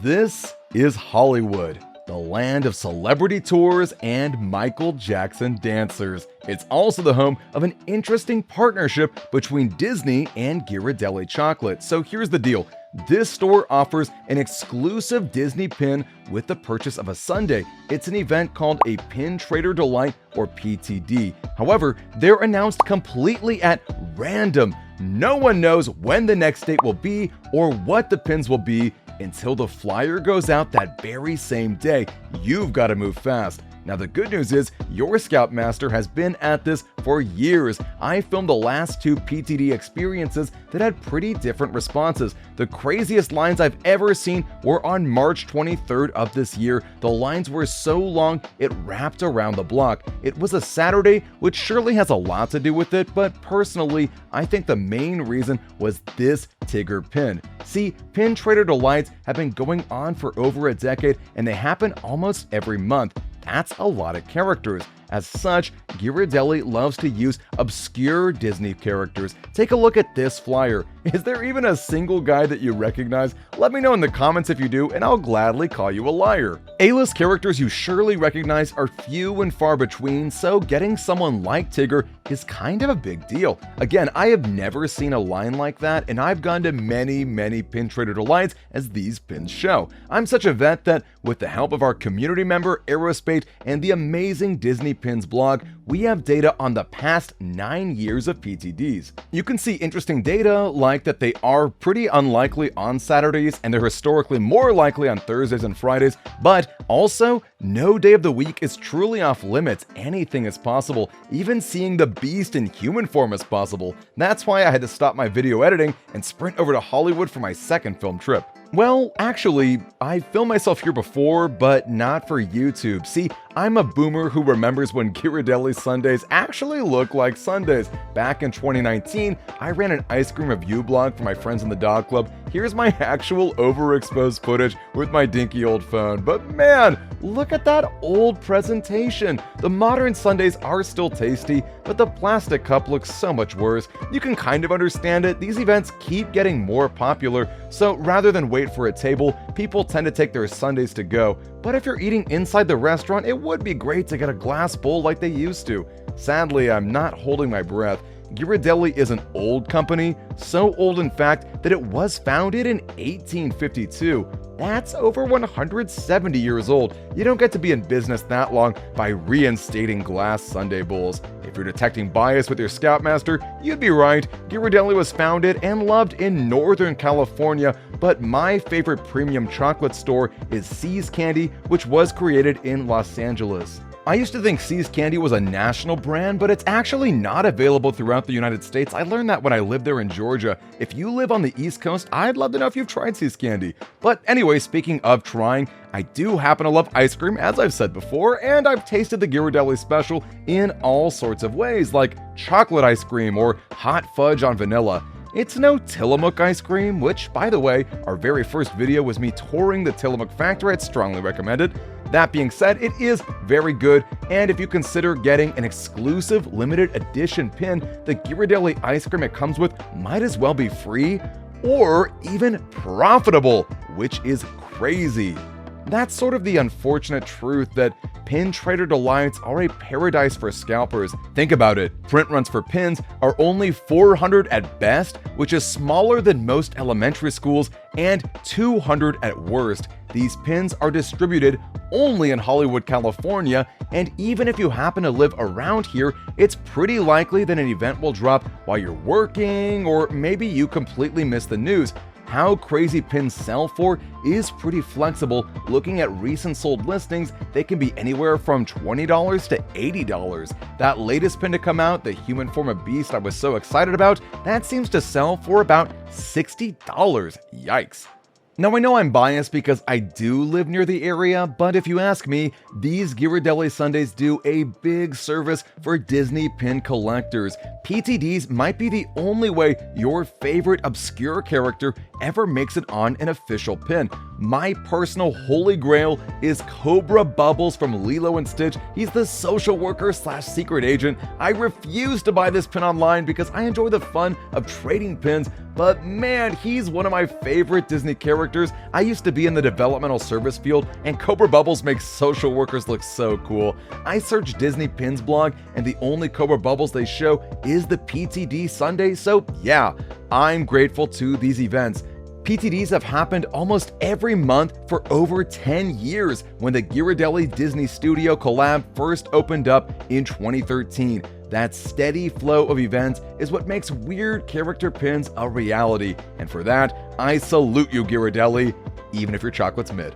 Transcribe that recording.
This is Hollywood, the land of celebrity tours and Michael Jackson dancers. It's also the home of an interesting partnership between Disney and Ghirardelli chocolate. So here's the deal. This store offers an exclusive Disney pin with the purchase of a sundae. It's an event called a Pin Trader Delight or PTD. However, they're announced completely at random. No one knows when the next date will be or what the pins will be until the flyer goes out that very same day. You've got to move fast. Now the good news is your Scoutmaster has been at this for years. I filmed the last two PTD experiences that had pretty different responses. The craziest lines I've ever seen were on March 23rd of this year. The lines were so long it wrapped around the block. It was a Saturday, which surely has a lot to do with it, but personally, I think the main reason was this Tigger pin. See, Pin Trader Delights have been going on for over a decade and they happen almost every month. That's a lot of characters. As such, Ghirardelli loves to use obscure Disney characters. Take a look at this flyer. Is there even a single guy that you recognize? Let me know in the comments if you do, and I'll gladly call you a liar. A-list characters you surely recognize are few and far between, so getting someone like Tigger is kind of a big deal. Again, I have never seen a line like that, and I've gone to many Pin Trader Delights as these pins show. I'm such a vet that, with the help of our community member Aerospace and the amazing Disney Pins blog, we have data on the past 9 years of PTDs. You can see interesting data like that they are pretty unlikely on Saturdays and they're historically more likely on Thursdays and Fridays, but also no day of the week is truly off limits. Anything is possible. Even seeing the Beast in human form is possible. That's why I had to stop my video editing and sprint over to Hollywood for my second film trip. Well, actually, I filmed myself here before, but not for YouTube. See, I'm a boomer who remembers when Ghirardelli sundaes actually looked like sundaes. Back in 2019, I ran an ice cream review blog for my friends in the dog club. Here's my actual overexposed footage with my dinky old phone. But man, look at that old presentation. The modern sundaes are still tasty, but the plastic cup looks so much worse. You can kind of understand it. These events keep getting more popular, so rather than wait for a table, people tend to take their sundaes to go. But if you're eating inside the restaurant, it would be great to get a glass bowl like they used to. Sadly, I'm not holding my breath. Ghirardelli is an old company, so old in fact that it was founded in 1852. That's over 170 years old. You don't get to be in business that long by reinstating glass sundae bowls. If you're detecting bias with your Scoutmaster, you'd be right. Ghirardelli was founded and loved in Northern California, but my favorite premium chocolate store is See's Candy, which was created in Los Angeles. I used to think See's Candy was a national brand, but it's actually not available throughout the United States. I learned that when I lived there in Georgia. If you live on the East Coast, I'd love to know if you've tried See's Candy. But anyway, speaking of trying, I do happen to love ice cream, as I've said before, and I've tasted the Ghirardelli special in all sorts of ways, like chocolate ice cream or hot fudge on vanilla. It's no Tillamook ice cream, which, by the way, our very first video was me touring the Tillamook factory. I'd strongly recommend it. That being said, it is very good, and if you consider getting an exclusive limited edition pin, the Ghirardelli ice cream it comes with might as well be free or even profitable, which is crazy. That's sort of the unfortunate truth that Pin Trader Delights are a paradise for scalpers. Think about it. Print runs for pins are only 400 at best, which is smaller than most elementary schools, and 200 at worst. These pins are distributed only in Hollywood, California, and even if you happen to live around here, it's pretty likely that an event will drop while you're working, or maybe you completely miss the news. How crazy pins sell for is pretty flexible. Looking at recent sold listings, they can be anywhere from $20 to $80. That latest pin to come out, the human form of Beast I was so excited about, that seems to sell for about $60. Yikes. Now I know I'm biased because I do live near the area, but if you ask me, these Ghirardelli sundaes do a big service for Disney pin collectors. PTDs might be the only way your favorite obscure character ever makes it on an official pin. My personal holy grail is Cobra Bubbles from Lilo and Stitch. He's the social worker / secret agent. I refuse to buy this pin online because I enjoy the fun of trading pins, but man, he's one of my favorite Disney characters. I used to be in the developmental service field, and Cobra Bubbles makes social workers look so cool. I searched Disney Pins blog, and the only Cobra Bubbles they show is the PTD Sundae, so yeah, I'm grateful to these events. PTDs have happened almost every month for over 10 years when the Ghirardelli Disney Studio collab first opened up in 2013. That steady flow of events is what makes weird character pins a reality, and for that, I salute you, Ghirardelli, even if your chocolate's mid.